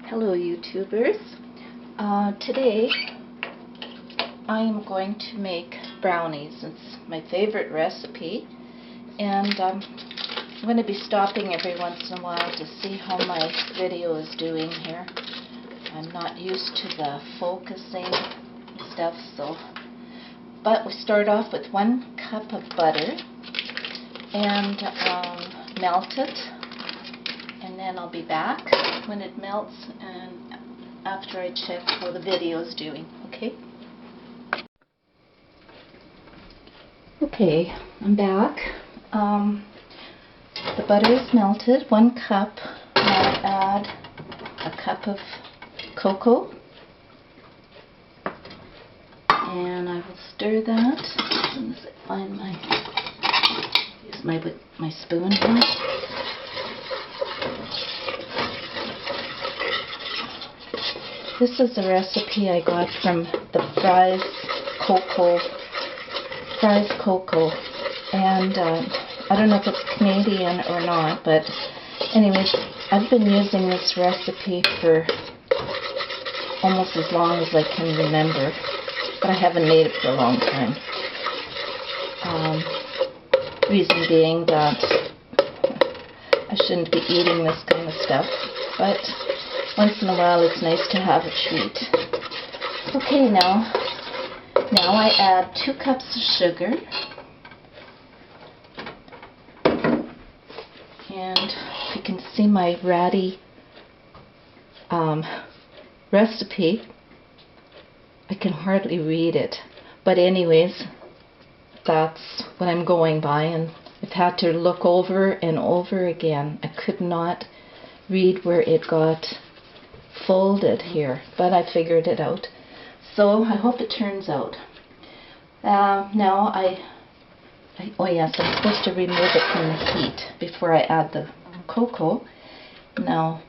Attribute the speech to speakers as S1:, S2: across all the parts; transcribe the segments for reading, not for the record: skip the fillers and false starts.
S1: Hello YouTubers. Today I am going to make brownies. It's my favorite recipe, and I'm going to be stopping every once in a while to see how my video is doing here. I'm not used to the focusing stuff, but we start off with 1 cup of butter and melt it, and then I'll be back when it melts and after I check how the video is doing. Okay, I'm back. The butter is melted, 1 cup. I'll add a cup of cocoa, and I will stir that. As soon as I find use my spoon here. This is a recipe I got from the Fries Cocoa, and I don't know if it's Canadian or not, but anyways, I've been using this recipe for almost as long as I can remember, but I haven't made it for a long time. Reason being that I shouldn't be eating this kind of stuff, but once in a while it's nice to have a treat. Okay, now I add 2 cups of sugar, and if you can see my ratty recipe, I can hardly read it, but anyways, that's what I'm going by, and I've had to look over and over again. I could not read where it got folded here, but I figured it out. So I hope it turns out. Now oh yes, I'm supposed to remove it from the heat before I add the cocoa. Now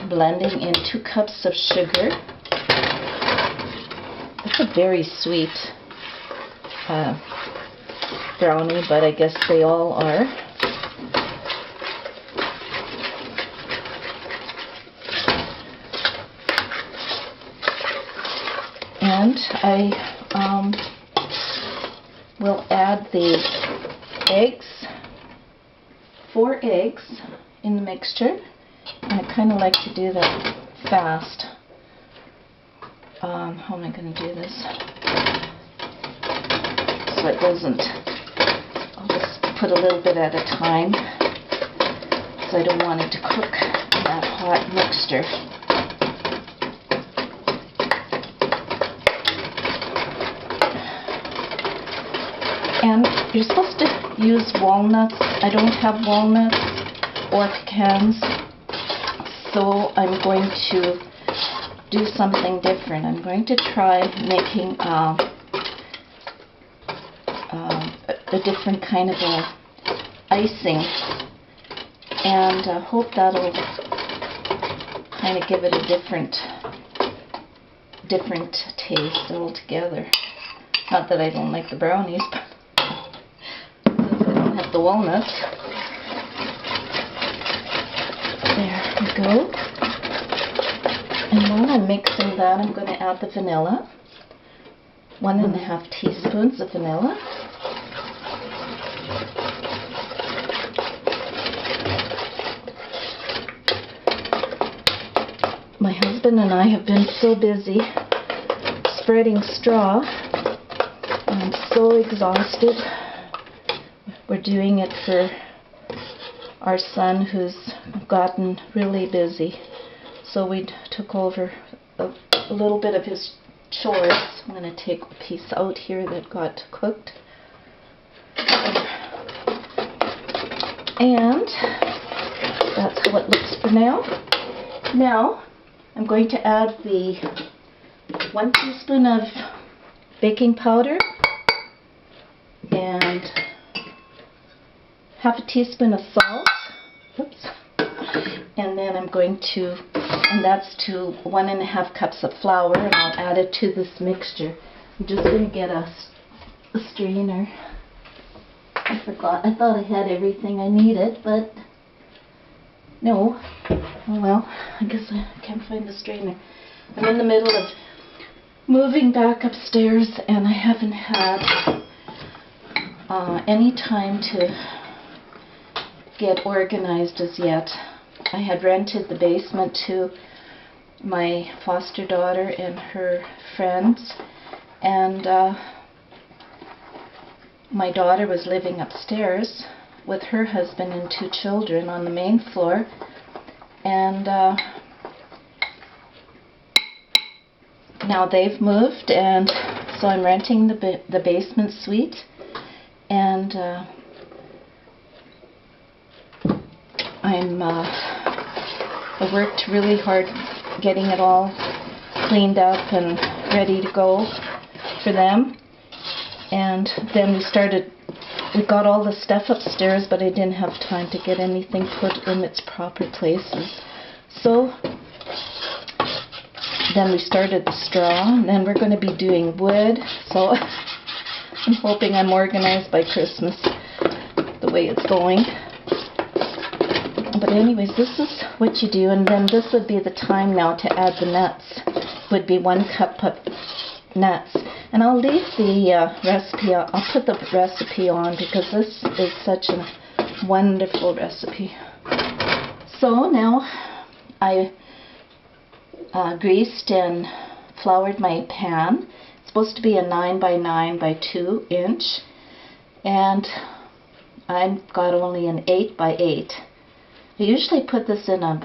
S1: blending in 2 cups of sugar. It's a very sweet brownie, but I guess they all are. And I will add the eggs, 4 eggs in the mixture, and I kind of like to do that fast. How am I going to do this so it doesn't, I'll just put a little bit at a time, because I don't want it to cook in that hot mixture. And you're supposed to use walnuts. I don't have walnuts or pecans, so I'm going to do something different. I'm going to try making a different kind of icing, and I hope that'll kind of give it a different taste altogether. Not that I don't like the brownies, but since I don't have the walnuts. There we go. And while I'm mixing that, I'm going to add the vanilla. 1½ teaspoons of vanilla. My husband and I have been so busy spreading straw. I'm so exhausted. We're doing it for our son, who's gotten really busy. So we took over a little bit of his chores. I'm going to take a piece out here that got cooked. And that's how it looks for now. Now I'm going to add the 1 teaspoon of baking powder and ½ teaspoon of salt. Oops. And then I'm going to, and that's to 1½ cups of flour, and I'll add it to this mixture. I'm just going to get a strainer. I forgot. I thought I had everything I needed, but no. Oh well, I guess I can't find the strainer. I'm in the middle of moving back upstairs and I haven't had any time to get organized as yet. I had rented the basement to my foster daughter and her friends, and my daughter was living upstairs with her husband and 2 children on the main floor, and now they've moved, and so I'm renting the basement suite, and I worked really hard getting it all cleaned up and ready to go for them. And then we got all the stuff upstairs, but I didn't have time to get anything put in its proper places. So then we started the straw, and then we're going to be doing wood. So I'm hoping I'm organized by Christmas the way it's going. But anyways, this is what you do, and then this would be the time now to add the nuts. Would be 1 cup of nuts. And I'll leave the recipe, I'll put the recipe on because this is such a wonderful recipe. So now I greased and floured my pan. It's supposed to be a 9 by 9 by 2 inch, and I've got only an 8 by 8. I usually put this in a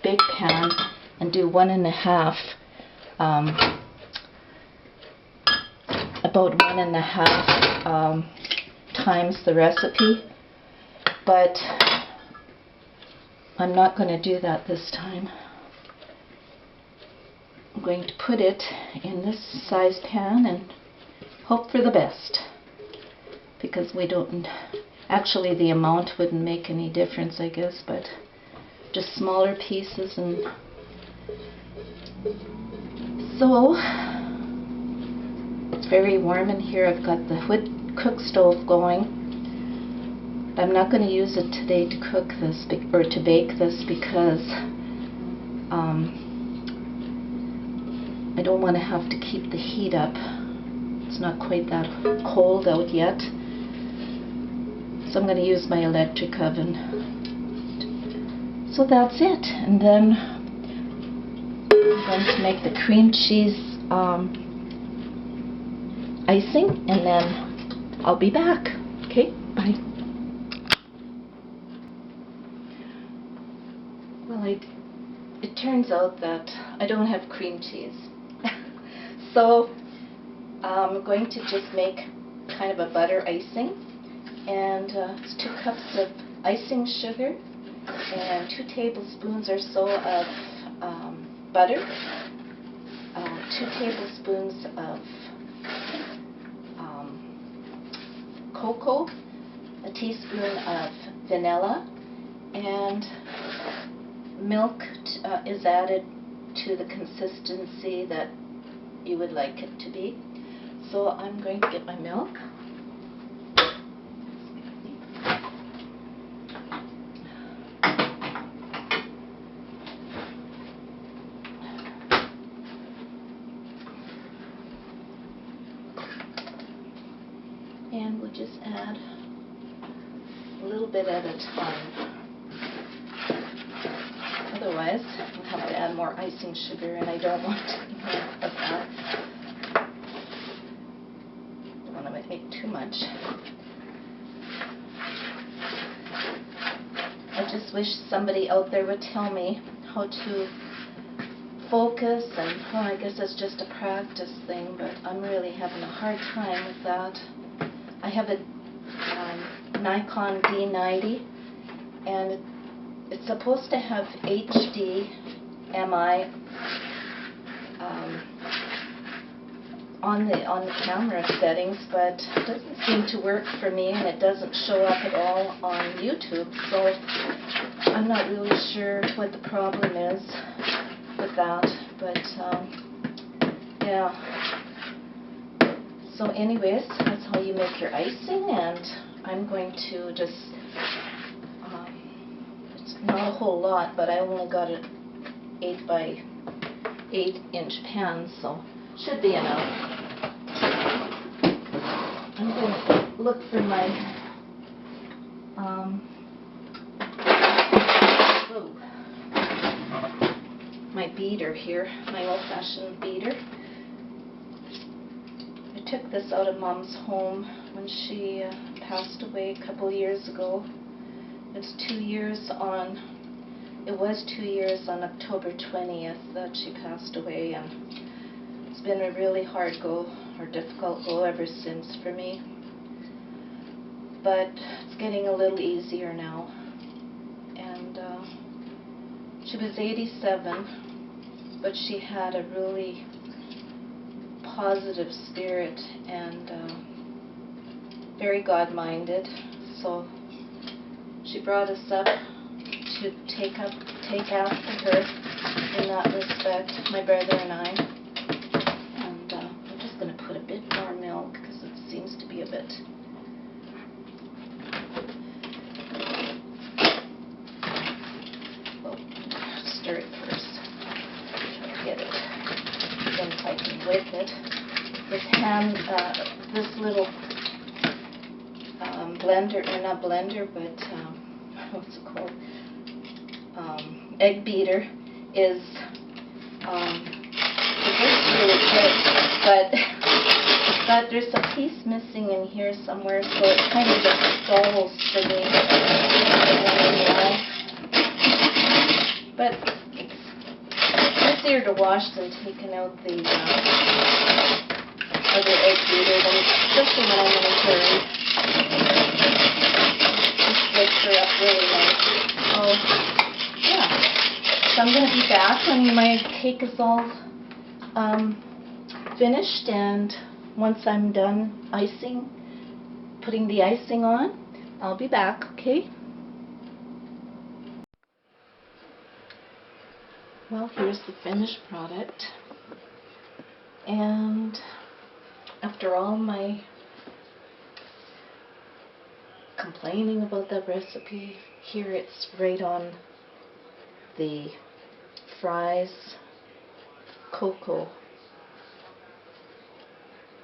S1: big pan and do 1.5, about 1.5 times the recipe, but I'm not going to do that this time. I'm going to put it in this size pan and hope for the best, because we don't, actually the amount wouldn't make any difference, I guess, but just smaller pieces. And so it's very warm in here. I've got the wood cook stove going. I'm not going to use it today to cook this or to bake this because I don't want to have to keep the heat up. It's not quite that cold out yet. So I'm going to use my electric oven. So that's it. And then I'm going to make the cream cheese icing, and then I'll be back. Okay, bye. Well, it turns out that I don't have cream cheese. So I'm going to just make kind of a butter icing. And it's 2 cups of icing sugar and 2 tablespoons or so of butter, 2 tablespoons of cocoa, a teaspoon of vanilla, and milk is added to the consistency that you would like it to be. So I'm going to get my milk. And we'll just add a little bit at a time. Otherwise, we'll have to add more icing sugar, and I don't want any more of that. Don't want to make too much. I just wish somebody out there would tell me how to focus, and well, I guess it's just a practice thing, but I'm really having a hard time with that. I have a Nikon D90, and it's supposed to have HDMI on the camera settings, but it doesn't seem to work for me, and it doesn't show up at all on YouTube. So I'm not really sure what the problem is with that, but yeah. So anyways, that's how you make your icing, and I'm going to just not a whole lot, but I only got an 8 by 8-inch pan, so should be enough. I'm going to look for my my beater here, my old-fashioned beater. I took this out of Mom's home when she passed away a couple years ago. It was 2 years on October 20th that she passed away, and it's been a really hard go, or difficult go ever since for me. But it's getting a little easier now. And she was 87, but she had a really positive spirit and very God-minded. So she brought us up to take after her in that respect, my brother and I. And I'm just going to put a bit more milk because it seems to be a bit. Well, stir it first. Try to get it. Then if I can whip it. This little blender, or not blender, but what's it called? Egg beater is it works really good, but there's a piece missing in here somewhere, so it kind of just stalls for me. But it's easier to wash than taking out the other egg beater, especially when I'm in a hurry. Just wakes her up really nice. Yeah. So I'm going to be back when my cake is all finished, and once I'm done putting the icing on, I'll be back, okay? Well, here's the finished product, and after all my complaining about that recipe, here it's right on the fries, cocoa,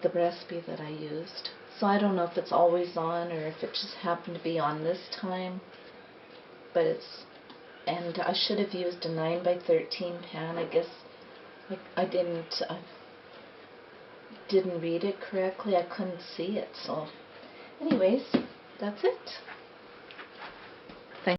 S1: the recipe that I used. So I don't know if it's always on or if it just happened to be on this time, but and I should have used a 9 by 13 pan. I guess I didn't read it correctly. I couldn't see it. So anyways, that's it.